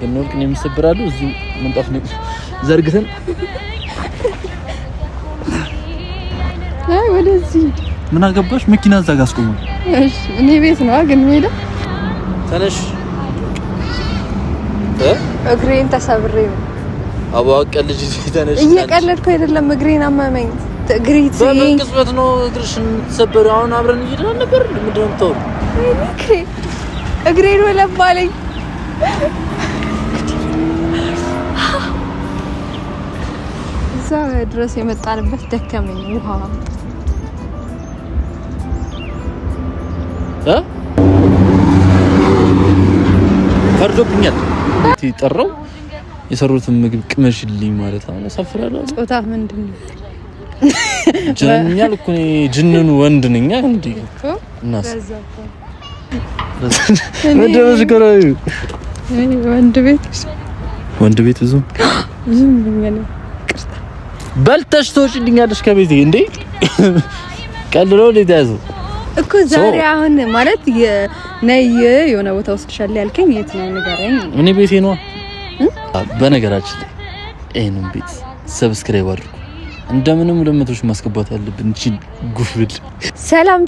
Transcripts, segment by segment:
ብንወርቅ ነው የሚሰብራሉ እዚሁ ምንጣፍ ነው ዘርግተን አይ ወደዚህ ምን አገባሽ መኪና እዛ ጋር አስቆሙ እሺ እኔ ቤት ነው ግን ሄደ ተነሽ እግሬን ተሰብሬ ነው አባቀ ልጅ ተነሽ እየቀለድኩ አይደለም እግሬን አመመኝ እግሪት በመንቅስበት ነው እግርሽን ተሰበረ አሁን አብረን እየሄድን ነበር ምንድነው ተወው እግሬን ወለባለኝ እዛ ድረስ የመጣንበት ደከመኝ ውሃ ፈርዶብኛል ይጠራው የሰሩትን ምግብ ቅመሽልኝ ማለት አሁን ሰፍራለሁ ጾታ ምንድነው ጀኛል እኮ ጅንኑ ወንድ ነኝ እንዴ እናስ ወደውስ ከራዩ ወንድ ቤት ብዙ ብኛለ ቅርታ በልተሽ ትወጪልኛለሽ ከቤቴ እንዴ ቀልሎ ለዳዙ እኮ ዛሬ አሁን ማለት ነይ የሆነ ቦታ ወስድሻለሁ ያልከኝ የት ነው ንገረኝ እኔ ቤቴ ነው በነገራችን ላይ ይሄንን ቤት ሰብስክራይብ አድርጉ እንደምንም ለምቶች ማስገባት አለብን እቺ ጉፍል ሰላም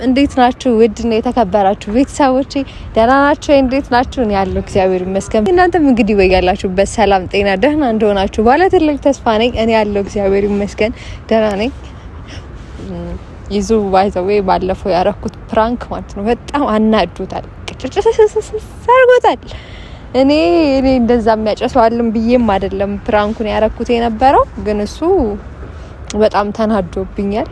እንዴት ናችሁ ውድና የተከበራችሁ ቤተሰቦቼ ደህና ናችሁ እንዴት ናችሁ እኔ ያለው እግዚአብሔር ይመስገን እናንተም እንግዲህ በያላችሁበት ሰላም ጤና ደህና እንደሆናችሁ ባለ ትልቅ ተስፋ ነኝ እኔ ያለው እግዚአብሔር ይመስገን ደህና ነኝ ይዙ ባይዘው ባለፈው ያረኩት ፕራንክ ማለት ነው በጣም አናዶታል ሰርጎታል እኔ እንደዛ የሚያጨሰዋልም ብዬም አይደለም ፕራንኩን ያረኩት የነበረው ግን እሱ በጣም ተናዶብኛል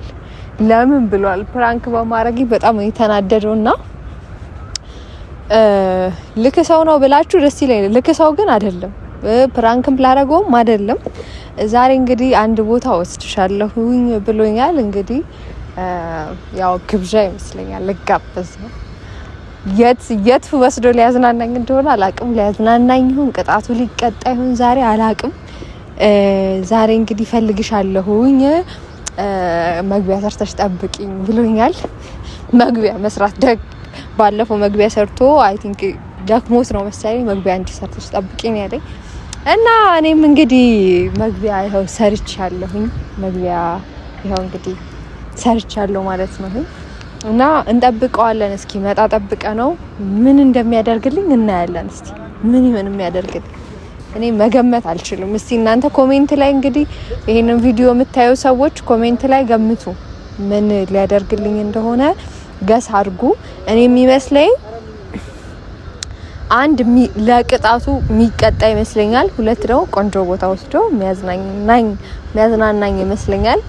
ለምን ብሏል ፕራንክ በማድረግ በጣም የተናደደውና ልክ ሰው ነው ብላችሁ ደስ ይላል ልክ ሰው ግን አይደለም ፕራንክም ላረገውም አይደለም ዛሬ እንግዲህ አንድ ቦታ ወስድሻለሁኝ ብሎኛል እንግዲህ ያው ግብዣ ይመስለኛል ለጋበዝ ነው የት ወስዶ ሊያዝናናኝ እንደሆነ አላቅም ሊያዝናናኝ ይሁን ቅጣቱ ሊቀጣ ይሁን ዛሬ አላቅም ዛሬ እንግዲህ ፈልግሻለሁኝ መግቢያ ሰርተሽ ጠብቂኝ ብሎኛል መግቢያ መስራት ባለፈው መግቢያ ሰርቶ አይ ቲንክ ደክሞት ነው መሰለኝ መግቢያ አንቺ ሰርተሽ ጠብቂኝ ያለኝ እና እኔም እንግዲህ መግቢያ ይኸው ሰርቻለሁኝ መግቢያ ይኸው እንግዲህ ሰርቻለሁ ማለት ነው እና እንጠብቀዋለን እስኪ መጣ ጠብቀ ነው ምን እንደሚያደርግልኝ እናያለን እስቲ ምን ይሆን የሚያደርግልኝ እኔ መገመት አልችልም እስቲ እናንተ ኮሜንት ላይ እንግዲህ ይሄንን ቪዲዮ የምታዩ ሰዎች ኮሜንት ላይ ገምቱ ምን ሊያደርግልኝ እንደሆነ ገስ አድርጉ እኔ የሚመስለኝ አንድ ለቅጣቱ የሚቀጣ ይመስለኛል ሁለት ደግሞ ቆንጆ ቦታ ወስዶ የሚያዝናናኝ ይመስለኛል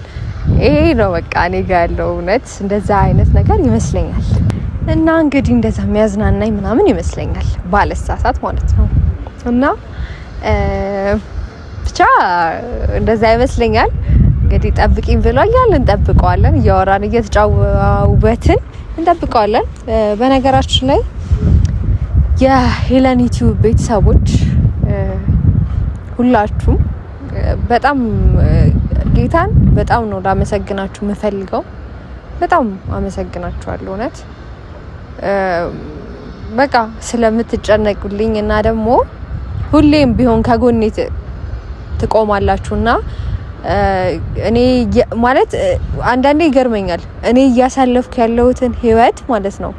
ይሄ ነው በቃ እኔ ጋር ያለው እውነት እንደዛ አይነት ነገር ይመስለኛል እና እንግዲህ እንደዛ የሚያዝናናኝ ምናምን ይመስለኛል ባለሳሳት ማለት ነው እና ብቻ እንደዛ ይመስለኛል እንግዲህ ጠብቂኝ ብሎኛል እንጠብቀዋለን እያወራን እየተጫወትን እንጠብቀዋለን በነገራችን ላይ የሄለን ዩቲዩብ ቤተሰቦች ሁላችሁም በጣም ጌታን በጣም ነው ላመሰግናችሁ የምፈልገው በጣም አመሰግናችኋለሁ እውነት በቃ ስለምትጨነቁልኝ እና ደግሞ ሁሌም ቢሆን ከጎኔ ትቆማላችሁና እኔ ማለት አንዳንዴ ይገርመኛል እኔ እያሳለፍኩ ያለሁትን ህይወት ማለት ነው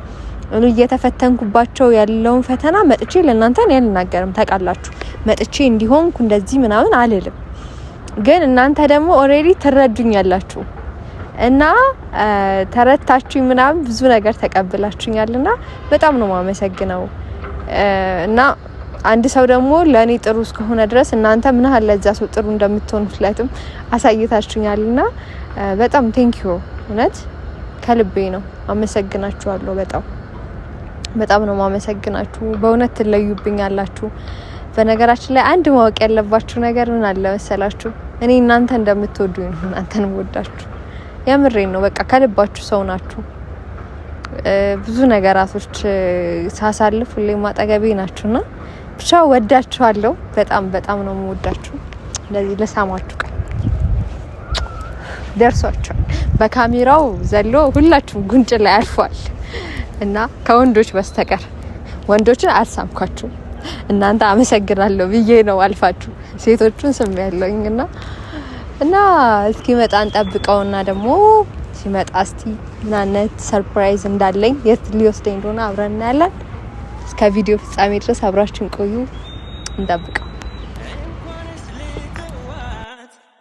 እኔ እየተፈተንኩባቸው ያለውን ፈተና መጥቼ ለእናንተ ያልናገርም ታውቃላችሁ መጥቼ እንዲሆንኩ እንደዚህ ምናምን አልልም ግን እናንተ ደግሞ ኦሬዲ ትረዱኛላችሁ እና ተረታችሁኝ ምናምን ብዙ ነገር ተቀብላችሁኛልና በጣም ነው ማመሰግነው እና አንድ ሰው ደግሞ ለኔ ጥሩ እስከሆነ ድረስ እናንተ ምን ያህል ለዛ ሰው ጥሩ እንደምትሆኑለትም አሳይታችሁኛልና በጣም ቴንኪዩ እውነት ከልቤ ነው አመሰግናችኋለሁ በጣም ነው ማመሰግናችሁ በእውነት ትለዩብኛላችሁ በነገራችን ላይ አንድ ማወቅ ያለባችሁ ነገር ምን አለ መሰላችሁ እኔ እናንተ እንደምትወዱኝ ነው እናንተንም ወዳችሁ ያምሬን ነው በቃ ከልባችሁ ሰው ናችሁ ብዙ ነገራቶች ሳሳልፍ ሁሌ ማጠገቤ ናችሁና ብቻ ወዳችኋለሁ በጣም ነው የምወዳችሁ ለዚህ ለሳማችሁ ቀን ደርሷችኋል በካሜራው ዘሎ ሁላችሁም ጉንጭ ላይ አልፏል እና ከወንዶች በስተቀር ወንዶችን አልሳምኳችሁ እናንተ አመሰግናለሁ ብዬ ነው አልፋችሁ ሴቶቹን ስም ያለኝና እና እስኪመጣ እንጠብቀውና ደግሞ ሲመጣ እስቲ ምን አይነት ሰርፕራይዝ እንዳለኝ የት ሊወስደኝ እንደሆነ አብረን እናያለን። እስከ ቪዲዮ ፍጻሜ ድረስ አብራችን ቆዩ። እንጠብቀው።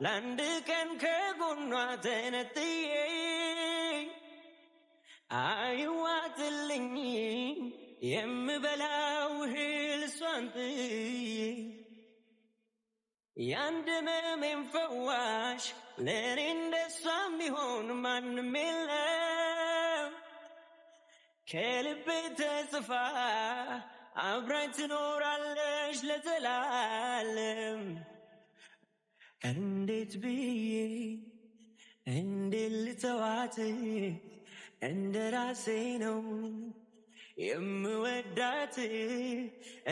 ለአንድ ቀን ከጎኗ ተነጥዬ አይዋጥልኝ የምበላው እህል እሷን ጥዬ ያንድ መሜን ፈዋሽ ለእኔ እንደሷ የሚሆን ማንም የለም። ከልቤ ተጽፋ አብራኝ ትኖራለች ለዘላለም። እንዴት ብዬ እንዴት ልተዋት እንደ ራሴ ነው የምወዳት።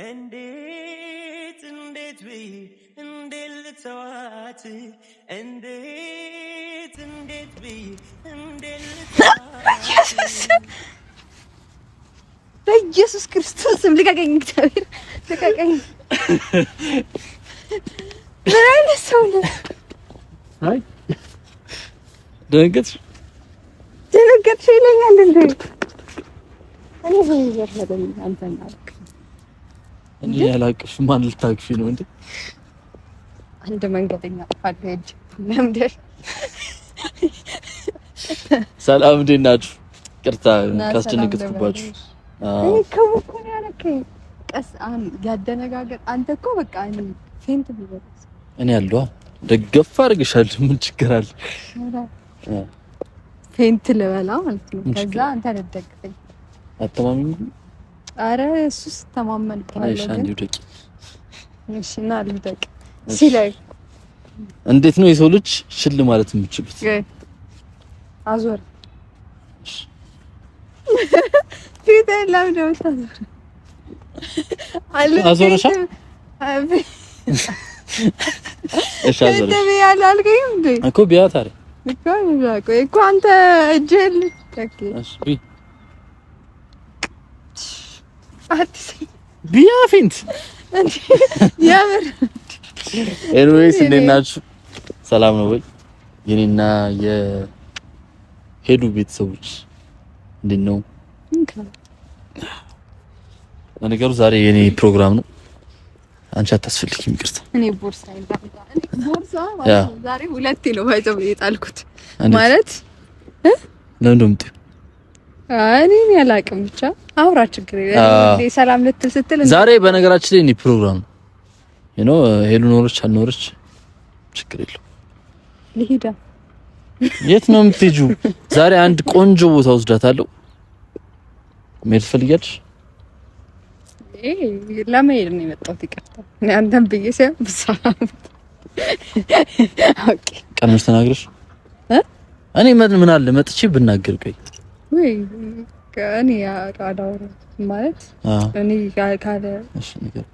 እንዴት ብዬ እንዴት ልተዋት እንዴት ብዬ እንዴት ልተዋት። በኢየሱስ ክርስቶስም ልቀቀኝ፣ እግዚአብሔር ልቀቀኝ። ምን አይነት ሰው ነው? አይ ደነገጥሽ ይለኛል እንዴ? እኔ በይዘር ለደም አንተን አልክ እኔ ያላቅሽ ማን ልታቅፊ ነው እንዴ? አንድ መንገደኛ ፋደጅ ለምደሽ ሰላም እንዴት ናችሁ? ቅርታ ካስጨነቅኩባችሁ። እኔ ከሞኮን ያለከኝ ቀስ አሁን ያደነጋገር አንተ እኮ በቃ እኔ ፌንት ቢበርስ እኔ አለዋ ደገፍ አድርግሻለሁ። ምን ችግር አለ? ፌንት ልበላ ማለት ነው። ከዛ አንተ ልደግፈኝ አተማመኝ። አረ እሱስ ተማመንኩኝ። እሺ አንዴ ደቂ እሺ እና ልደቅ ሲላይ እንዴት ነው የሰው ልጅ ሽል ማለት የምትችሉት? አዞር ፊት ለምደው ታዞር አዞርሻ እሺ አዞር ያላልከኝ እንዴ እኮ ቢያት አረ እኮ አንተ እጅል ተከ እሺ ቢያ ፊንት ያምር። ኤኒዌይስ እንዴት ናችሁ? ሰላም ነው ወይ? የኔና የሄዱ ቤተሰቦች እንዴት ነው? ለነገሩ ዛሬ የኔ ፕሮግራም ነው። አንቺ አታስፈልጊም። ይቅርታ እኔ ቦርሳ ዛሬ ሁለቴ ነው ባይዘው የጣልኩት ማለት ለምን እንደምትይ እኔ ያላቅም ብቻ አውራ ችግር የለም። ሰላም ልትል ስትል ዛሬ በነገራችን ላይ እኔ ፕሮግራም ነው ሄሉ ኖርች አልኖርች ችግር የለም። ልሂዳ የት ነው የምትሄጂው? ዛሬ አንድ ቆንጆ ቦታ ወስዳታለሁ። መሄድ ትፈልጊያለሽ? ለመሄድ ነው የመጣሁት። ይቅርታ እኔ አንተን ብዬ ሳይሆን ብሳም ኦኬ ቀንሽ ተናግረሽ እኔ ምን አለ መጥቼ ብናገር ቆይ ወይ ከእኔ አዳውራ ማለት እኔ ካለ እሺ ነገር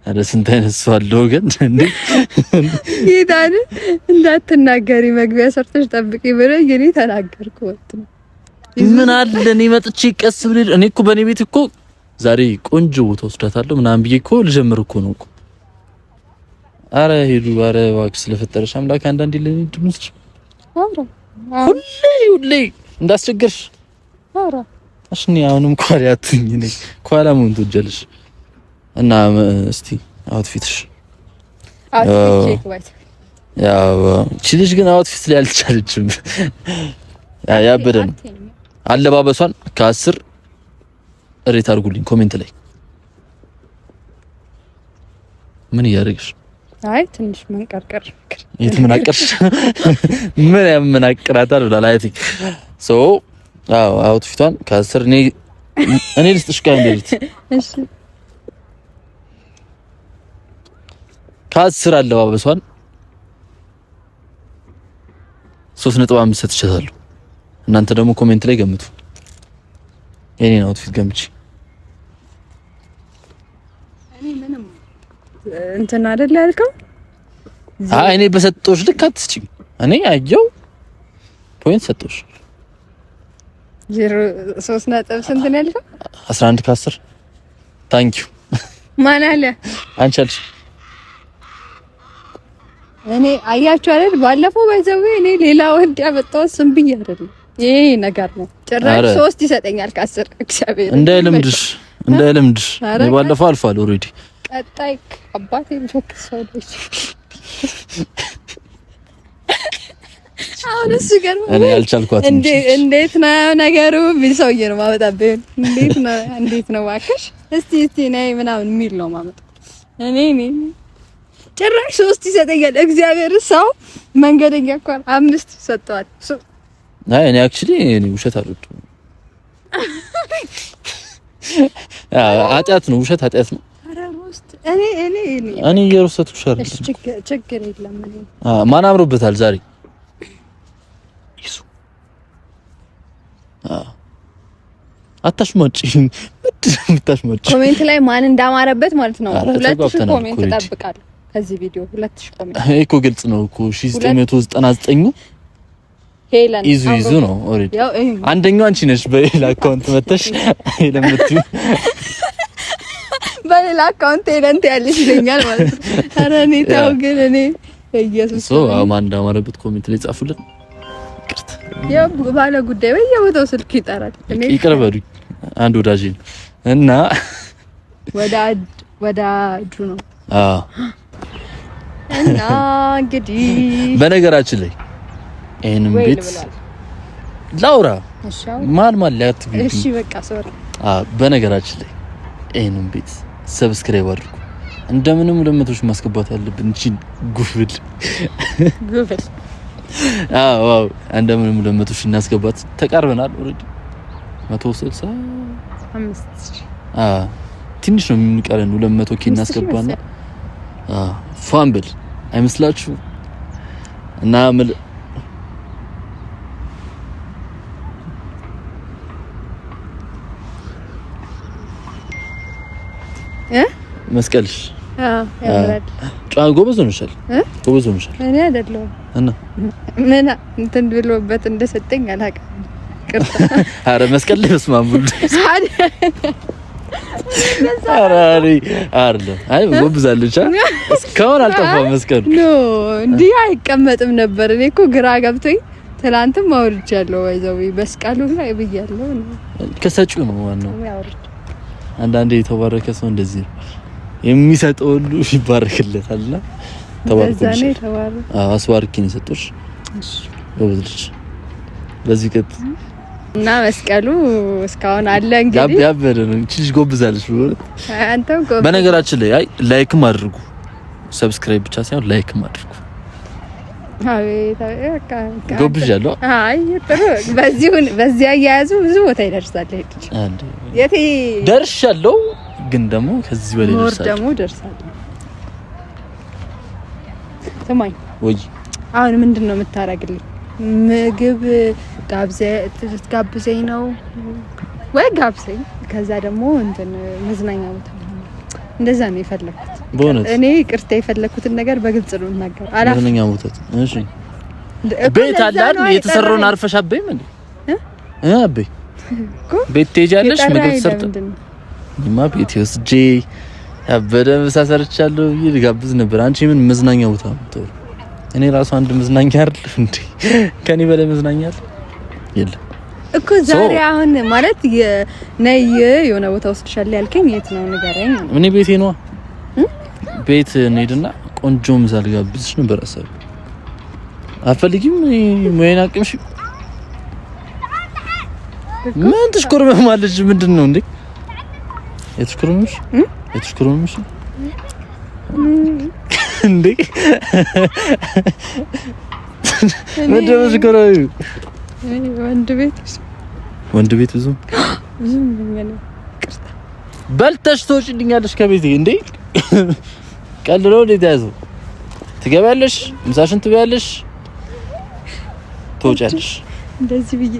አረ ስንት አይነት ሰው አለው ግን እንዴ ይዳን እንዳትናገሪ መግቢያ ሰርተሽ ጠብቂ ብለኝ እኔ ተናገርኩ። ወጥ ምን አለ እኔ መጥቼ ቀስ ብለሽ እኔ እኮ በኔ ቤት እኮ ዛሬ ቆንጆ ቦታ ወስዳታለሁ ምናምን ብዬ እኮ ልጀምር እኮ ነው እኮ። አረ ሄዱ አረ እባክሽ ስለፈጠረሽ አምላክ አንዳንዴ ለኔ ድምጽ ሁሌ እንዳስቸገርሽ አረ እሺ አሁንም ኳሪያቱኝ ነኝ ኳላ ምን ትወጃለሽ? እና እስቲ አውትፊትሽ ቼክ ባይት ያው እቺ ልጅ ግን አውትፊት ላይ አልቻለችም። ያበደ ነው አለባበሷን ከ10 ሬት አድርጉልኝ ኮሜንት ላይ። ምን እያደረግሽ? አይ ትንሽ መንቀርቀር የት ምን አቀርሽ? ምን ያመናቅራታል ብላላይቲ ሶ አውትፊቷን ከ10 እኔ ልስጥሽ ጋር እንደልት እሺ ከ10 አለባበሷን 3.5 ሰጥቻለሁ። እናንተ ደግሞ ኮሜንት ላይ ገምቱ። የኔን አውትፊት ገምጪ። እኔ ምንም እንትን አይደል ያልከው? እኔ በሰጠሁሽ ልክ አትስጪኝ። እኔ አየው ፖይንት ሰጠሁሽ። 3 ነጥብ ስንት ነው ያልከው? 11 ከ10 ታንክ ዩ ማን አለ? አንቺ አልሽ። እኔ አያችሁ አይደል ባለፈው ባይዘው እኔ ሌላ ወንድ ያመጣው ስም ብዬ አይደለም ይሄ ነገር ነው። ጭራሽ 3 ይሰጠኛል ከ10 እግዚአብሔር እንደ ልምድሽ ባለፈው አልፏል ኦሬዲ። ቀጣይ አባቴ ልፈክሰው ልጅ አሁን እሱ ገርሞ እኔ አልቻልኳትም። እንዴት ነው ነገሩ? ቢል ሰውዬ ነው ማመጣብኝ። እንዴት ነው ዋከሽ? እስቲ ነይ ምናምን የሚል ነው ማመጣ። እኔ ጭራሽ 3 ይሰጠኛል እግዚአብሔር። ሰው መንገደኛ እንኳን 5 ሰጠዋል። አይ እኔ አክቹሊ እኔ ውሸት አልወድም። ኃጢአት ነው ውሸት፣ ኃጢአት ነው። እኔ እየሮሰትኩሽ አይደል? ችግር የለም። ማን አምሮበታል ዛሬ? አታሽማጭ ምታሽማጭ። ኮሜንት ላይ ማን እንዳማረበት ማለት ነው 2000 ኮሜንት እጠብቃለሁ ከዚህ ቪዲዮ 2000 ኮሜንት። እኮ ግልጽ ነው እኮ 1999 ሄለን ይዙ ነው ኦሬዲ። አንደኛው አንቺ ነሽ በሌላ አካውንት መተሽ ለምትዩ በሌላ አካውንት ሄለን ያለሽ ይለኛል ማለት ነው። ኧረ እኔ ተው ግን እኔ ኢየሱስ ማን እንዳማረበት ኮሜንት ላይ ጻፉልን። ያው ባለ ጉዳይ በየቦታው ስልክ ይጠራል። እኔ ይቅርበዱ አንድ ወዳጅ እና ወዳጁ ነው። እና እንግዲህ በነገራችን ላይ ይሄንን ቤት ላውራ ማን ሊያትብኝ? እሺ በቃ ሶሪ። በነገራችን ላይ ይሄንን ቤት ሰብስክራይብ አድርጉ። እንደምንም 200 ሺህ ማስገባት አለብን። እቺ ጉፍል ዋው እንደምንም 200 ሺህ እናስገባት። ተቃርበናል ኦሬዲ 165 ትንሽ ነው የሚቀረን። 200 ኪ እናስገባና ፋምብል አይመስላችሁ? እና መስቀልሽ ያምራል። ጎበዝ ሆነሻል። እኔ አይደለሁም እና ምን እንትን ብሎበት እንደሰጠኝ አላውቅም። ቅርታ አረ መስቀል ላይ መስማሙል አይ ጎብዛለች። እስካሁን አልጠፋም መስቀል። እንዲህ አይቀመጥም ነበር። እኔ እኮ ግራ ገብቶኝ ትላንትም አውርቻለሁ። ወይዘው መስቀሉ ላይ ብያለሁ። ከሰጪው ነው ዋናው። አንዳንዴ የተባረከ ሰው እንደዚህ ነው የሚሰጠው ሁሉ ይባረክለታልና ተባረክልሽ። አስባርኪን ሰጥቶሽ ጎበዝልሽ። በዚህ ቀጥ እና መስቀሉ እስካሁን አለ እንግዲህ ያበደ ነው። እቺ ጎብዛለሽ ብሎ አንተም ጎብዝ። በነገራችን ላይ አይ ላይክም አድርጉ፣ ሰብስክራይብ ብቻ ሳይሆን ላይክም አድርጉ። አቤት ጎብዣለሁ። አይ ጥሩ። በዚህ አያያዙ ብዙ ቦታ ይደርሳል። የት ደርሻለሁ፣ ግን ደግሞ ከዚህ በላይ ደርሳለሁ። ስማኝ ወይ አሁን ምንድነው የምታረግልኝ? ምግብ ጋብዘኝ ነው ወይ? ጋብዘኝ። ከዛ ደግሞ እንትን መዝናኛ ቦታ እንደዛ ነው የፈለኩት። እኔ ይቅርታ የፈለኩትን ነገር በግልጽ ነው እናገር። መዝናኛ ቦታ እሺ፣ ቤት አለ አይደል? የተሰራውን አርፈሽ አበይም እንዴ? አበይ ቤት ትሄጃለሽ። ምግብ ሰርተ እማ ቤት ወስጄ ያበደ ምሳ ሰርቻለሁ ይጋብዝ ነበር። አንቺ ምን መዝናኛ ቦታ ነው? እኔ ራሱ አንድ መዝናኛ አይደል እንዴ? ከኔ በላይ መዝናኛ አለ የለም እኮ። ዛሬ አሁን ማለት ነይ የሆነ ቦታ ወስድሻለሁ ያልከኝ የት ነው ንገረኝ። እኔ ቤቴ ነው። ቤት እንሂድና ቆንጆ ምሳ ልጋብዝሽ ነበር አሰብ። አፈልጊም ምን አቅምሽ? ምን ትሽኮርመማለሽ? ምንድነው እንዴ የትሽኮርመምሽ? እንዴ ምንድነው ሽኮራዩ? ወንድ ቤት ብዙ በልተሽ ትወጪልኛለሽ ከቤቴ እንዴ? ቀልሎ እንዴት ያዘው? ትገቢያለሽ፣ ምሳሽን ትበያለሽ፣ ትወጫለሽ። እንደዚህ ብዬ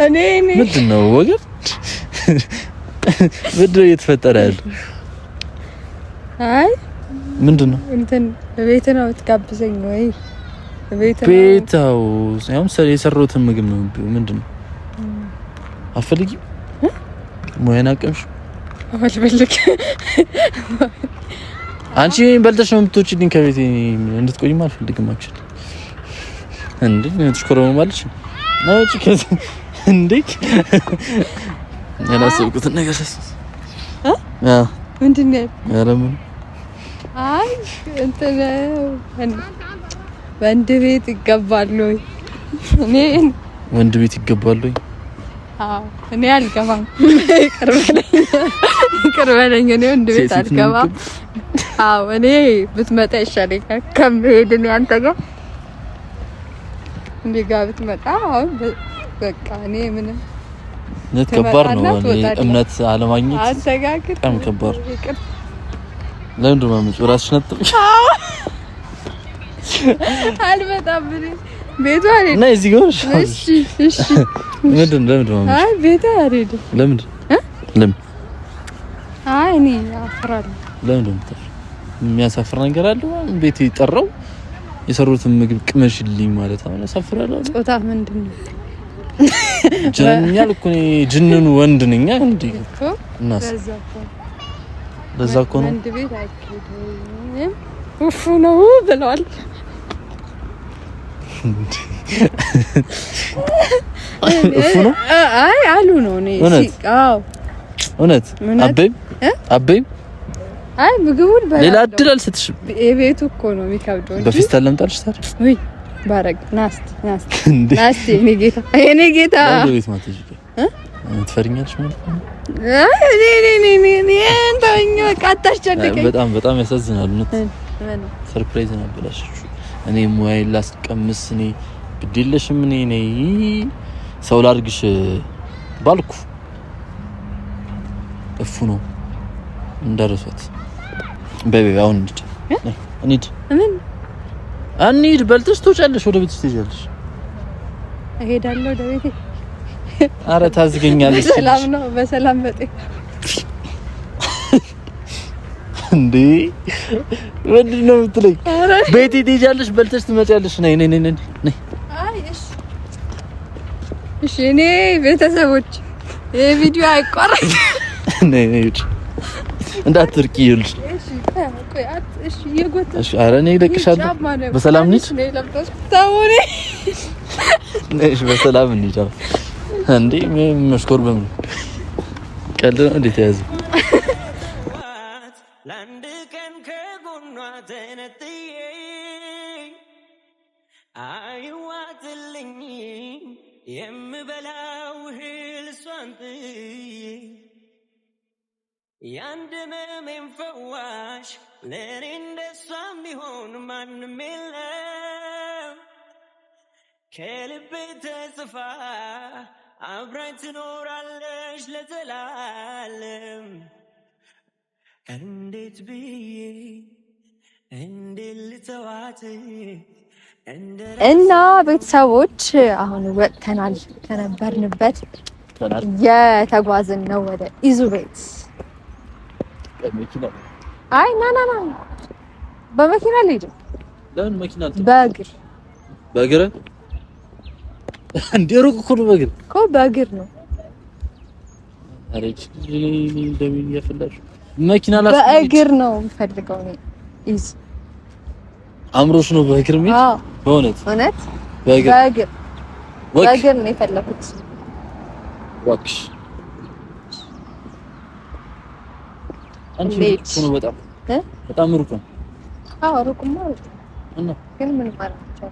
እኔ ምንድነው ወገን? ምንድነው እየተፈጠረ ያለው? አይ ምንድነው እንትን ቤት ነው ትጋብዘኝ ወይ? ቤታው ሳይሆን የሰሩትን ምግብ ነው። ምንድነው አፈልጊ ሞያና ቀምሽ አልፈልግ አንቺ በልተሽ ነው የምትወጪልኝ ከቤቴ እንድትቆይም አልፈልግም። አክቹሊ እንዴ ነው ትሽኮረሙ ማለት ነው ከዚህ እንዴ ያላሰብኩት ነገር ምንድነው? ያለምን አይ እንትን ወንድ ቤት ይገባል ወይ? እኔ ወንድ ቤት ይገባል ወይ? አዎ እኔ አልገባም። ቅርበለኝ እኔ ወንድ ቤት አልገባም። አዎ እኔ ብትመጣ ይሻለኛል ከመሄድ እኔ አንተ ጋር እንዴ ጋር ብትመጣ አሁን በቃ እኔ ምንም ከባድ ነው። እምነት አለማግኘት አስተጋግጥ በጣም ከባድ። ለምንድን ነው የምትመጪው? እራስሽ ነጥብሽ አልመጣም ቤቷ አይደል? ነይ እዚህ ጋር። እሺ ለምንድን ነው? አይ ቤቷ አይደል? ለምን? አይ እኔ አፍራለሁ። ለምንድን ነው የሚያሳፍር ነገር አለው? ቤት ይጠራው የሰሩትን ምግብ ቅመሽልኝ ማለት አሁን ያሳፍራል። ጾታ ምንድን ነው? ጀነኛል እኮ ጅንኑ ወንድ ነኝ እንዴ እኮ እናስ ለዛ እኮ ነው ወንድ ቤት አይኬድም ኡፍ ነው ብለዋል። ኡፍ ነው አይ አሉ ነው እኔ ሲቃው እውነት አበይ አይ ምግቡን ሌላ እድል አልሰጥሽም። የቤቱ እኮ ነው የሚከብደው እንጂ በፊት ለምጣልሽ ታዲያ ወይ ባረግ ናስቲ እኔ ጌታ ቤት ማተሽ ትፈሪኛለሽ ማለት ነው። በጣም ያሳዝናል። ሰርፕራይዝ ነበርሽ። እኔ ሙያዬን ላስቀምስ እኔ ግዴለሽም እኔ ሰው ላድርግሽ ባልኩ እፉ ነው እንደረሷት በቤቢ አሁን እንሂድ በልተሽ ትወጫለሽ፣ ወደ ቤትሽ ትሄጃለሽ። እሄዳለሁ ወደ ቤቴ። አረ ታዝገኛለሽ። ሰላም ነው በሰላም በጤ እንዴ ምንድን ነው የምትለኝ? ቤቴ ትሄጃለሽ፣ በልተሽ ትመጫለሽ። ነይ። አይ እሺ እኔ ቤተሰቦች ይሄ ቪዲዮ አይቋረጥ። ነይ እንዳትርቂ ይልሽ። እሺ እሺ አረ እኔ እደቅሻለሁ። በሰላም ነሽ? ነሽ በሰላም እንሂድ። እንዴ መስኮር በምን ቀልድ ነው እንዴ ተያዘ? ለአንድ ቀን ከጎኗ ተነጥዬ አይዋጥልኝ የምበላው እህል እሷን ጥዬ ያንድ መሜን ፈዋሽ ለእኔ እንደሷም ቢሆን ማንም የለም። ከልቤ ተጽፋ አብራኝ ትኖራለች ለዘላለም። እንዴት ብዬ እንዴት ልተዋት እና ቤተሰቦች አሁን ወጥተናል ከነበርንበት የተጓዝን ነው ወደ ኢዙ ቤት። አይ ና በመኪና ልሄድ። ለምን መኪና በእግር እንደ ሩቅ እኮ ነው። በእግር ነው። አሬች እንደምን ያፈላሽ መኪና በእግር ነው የምፈልገው ነው። ኢዝ አምሮሽ ነው በእግር ምን? አዎ በእውነት በእግር ነው የፈለኩት። ዋክሽ አንቺ ነው በጣም ሩቅ ነው። አዎ ሩቅማ እና ግን ምን ማለት ነው?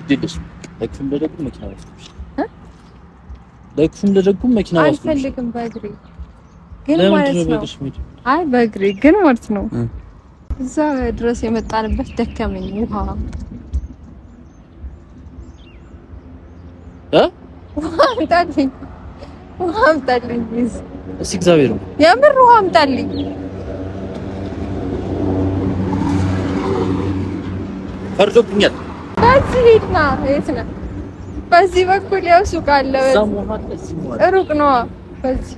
ዲዲስ ለክፍም ለደጉም መኪና ወስደሽ ለክፍም ለደጉም መኪና ወስደሽ አልፈልግም። በእግሬ ግን ማለት ነው። አይ በእግሬ ግን ማለት ነው። እዛ ድረስ የመጣንበት ደከመኝ። ውሃ አምጣልኝ እስኪ እግዚአብሔር ነው የምር ውሃ አምጣልኝ። ፈርዶብኛል። በዚህ ሂድና የት ነህ? በዚህ በኩል ያው ሱቅ አለ። ሩቅ ነው። በዚህ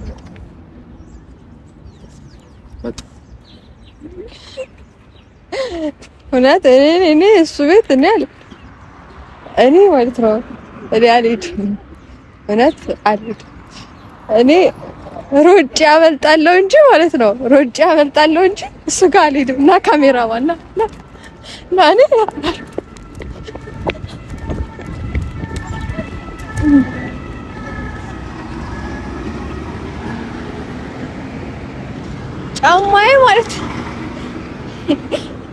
እውነት እኔ እሱ ቤት እኔ ማለት ነው እኔ አልሄድም። እውነት አልሄድም። እኔ ሮጬ አመልጣለሁ እንጂ ማለት ነው ሮጬ አመልጣለሁ እንጂ እሱ ጋር አልሄድም። እና ካሜራማን ና እኔ ጫማዬ ማለት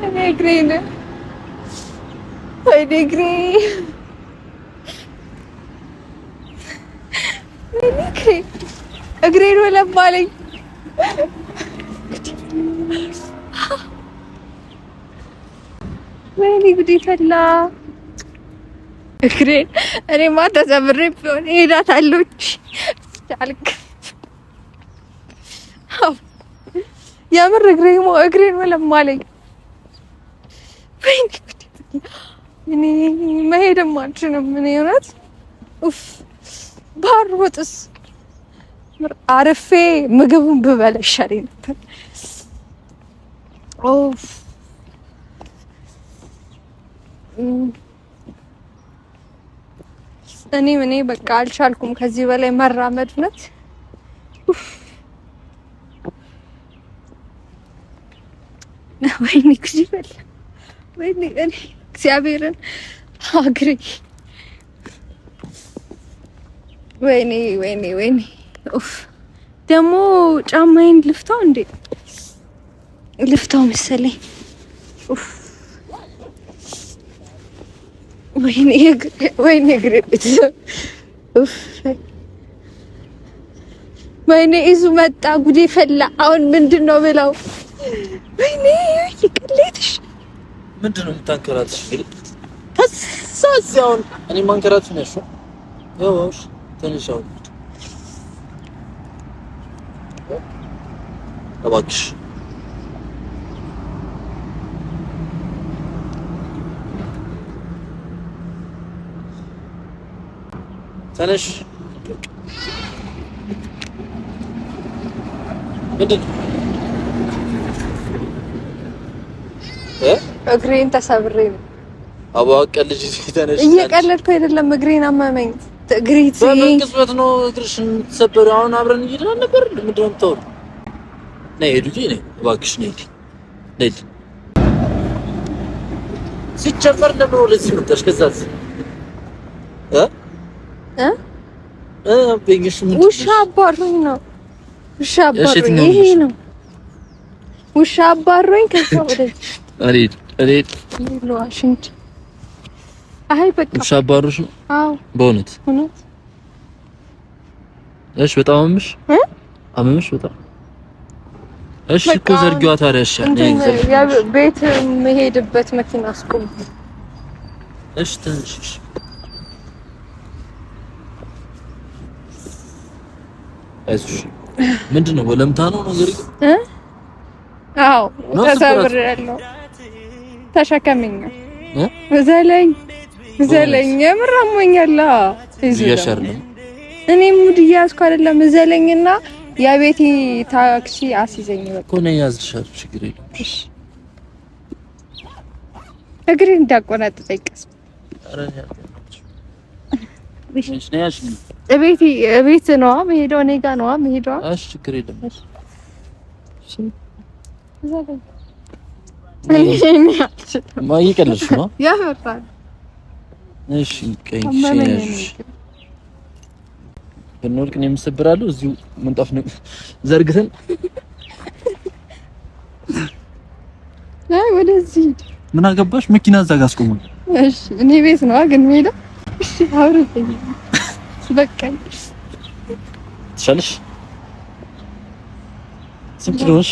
እኔ እግሬን እግሬን ወለባለኝ። ወይኔ ጉዴ ፈላ። እግሬን እኔማ ተሰብሬ ቢሆን እሄዳታለሁ። የምር እግሬን ወለባለኝ። ወይኔ ጉዴ እኔ መሄድም አልችልም። እኔ እውነት ኡፍ ባሮጥስ አርፌ ምግቡን ብበላ ይሻለኝ ነበር። ኦፍ እኔ በቃ አልቻልኩም ከዚህ በላይ መራመድ ነት ወይኔ ጉዴ በላ። ወይኔ እኔ እግዚአብሔርን አግሬ ወይኔ ኡፍ ደግሞ ጫማዬን ልፍታው መሰለኝ። ኡፍ ወይኔ እግሬ ኡፍ ወይኔ ኢዙ መጣ። ጉዴ ፈላ። አሁን ምንድነው ብለው ወይኔ ይቅሌትሽ ምንድነው የምታንከራትሽ? ከሳዚያውን እኔ ማንከራትሽ ነሽ ያውሽ ተነሻው እባክሽ ተነሽ። ምንድን ነው እግሬን ተሰብሬ ነው። አባቀል ልጅ ተነሽ። እየቀለድኩ አይደለም፣ እግሬን አመመኝ። እግሬት በቅጽበት ነው እግርሽን ተሰበረ። አሁን አብረን እየሄድን ነበር። ምንድን ነው የምታወሩ? ነይ ሂጂ፣ ነይ እባክሽ ነይ። ሲጀመር ለምን ወደዚህ መጣሽ? ከዛስ ውሻ አባሮኝ ነው። ውሻ አባሮኝ ይሄ ነው። ውሻ አባሮኝ ከዛ ወደዚህ አሬድ ዋሽንግተን። አይ በቃ ውሻ አባሮሽ ነው። አዎ በእውነት እሺ። በጣም አመምሽ በጣም እሺ። እኮ ዘርጊዋ ታዲያ። እሺ ቤት መሄድበት መኪና አስቆም። እሺ ትንሽ አይዞሽ። ምንድነው ወለምታ ነው ነገር? አዎ ተሰብሬያለሁ። ተሸከመኝ ዘለኝ የምር አሞኛል። እኔ ሙድ እያዝኩ አይደለም። ዘለኝና የቤቴ ታክሲ አስይዘኝ በቃ እኮ ነው ያዝልሻል። ችግር የለም። እሺ እግሬን እንዳቆናጥጠኝ ቀስ ቤት ነው የምሄደው። እኔ ጋር ነው የምሄደው። እሺ ችግር የለም። እሺ ማይቀልሽ ነው ያፈራል። እሺ ቀይሽ በኖርክ ነው የምሰብራለሁ። እዚሁ ምንጣፍ ነው ዘርግተን ወደዚህ ምን አገባሽ? መኪና እዛ ጋር አስቆሙ። እሺ እኔ ቤት ነው ግን የምሄደው። እሺ አውርተኝ በቃ ትሻለሽ። ስንት ኪሎሽ?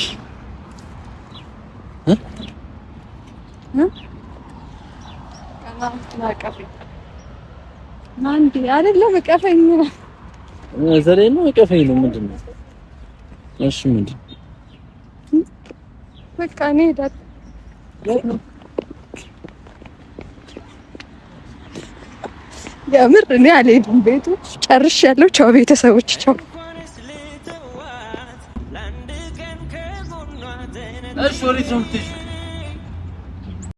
አንዴ አይደለም እቀፈኝ ነው ዘሬ ነው እቀፈኝ ነው ምንድን ነው? እሺ ምንድን በቃ እኔ እሄዳለሁ። የምር እኔ አልሄድም። ቤቱ ጨርሻለሁ። ቻው ቤተሰቦች፣ ቻው። እሺ ወሬ